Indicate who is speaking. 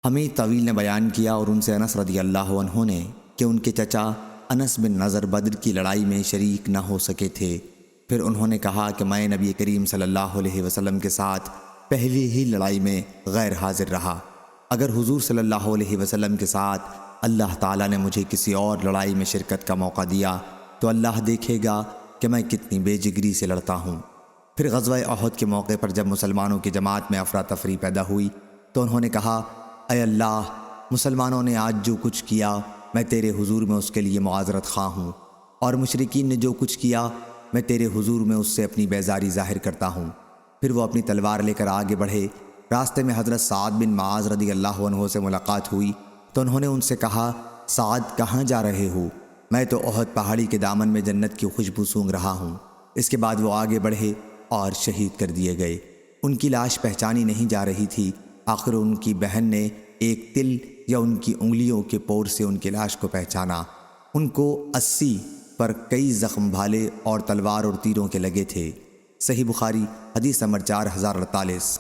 Speaker 1: ہمیں طویل نے بیان کیا اور ان سے انس رضی اللہ عنہ نے کہ ان کے چچا انس بن نضر بدر کی لڑائی میں شریک نہ ہو سکے تھے۔ پھر انہوں نے کہا کہ میں نبی کریم صلی اللہ علیہ وسلم کے ساتھ پہلی ہی لڑائی میں غیر حاضر رہا۔ اگر حضور صلی اللہ علیہ وسلم کے ساتھ اللہ تعالیٰ نے مجھے کسی اور لڑائی میں شرکت کا موقع دیا تو اللہ دیکھے گا کہ میں کتنی بے جگری سے لڑتا ہوں۔ پھر غزوہ احد کے موقع پر جب مسلمانوں کی جماعت میں افراتفری پیدا ہوئی تو انہوں نے کہا، اے اللہ، مسلمانوں نے آج جو کچھ کیا میں تیرے حضور میں اس کے لیے معذرت خواہ ہوں، اور مشرکین نے جو کچھ کیا میں تیرے حضور میں اس سے اپنی بیزاری ظاہر کرتا ہوں۔ پھر وہ اپنی تلوار لے کر آگے بڑھے۔ راستے میں حضرت سعد بن معاذ رضی اللہ عنہ سے ملاقات ہوئی تو انہوں نے ان سے کہا، سعد کہاں جا رہے ہو؟ میں تو احد پہاڑی کے دامن میں جنت کی خوشبو سونگھ رہا ہوں۔ اس کے بعد وہ آگے بڑھے اور شہید کر دیے گئے۔ ان کی لاش پہچانی نہیں جا رہی تھی۔ آخر ان کی بہن نے ایک تل یا ان کی انگلیوں کے پور سے ان کی لاش کو پہچانا۔ ان کو 80 پر کئی زخم بھالے اور تلوار اور تیروں کے لگے تھے۔ صحیح بخاری حدیث نمبر 4048۔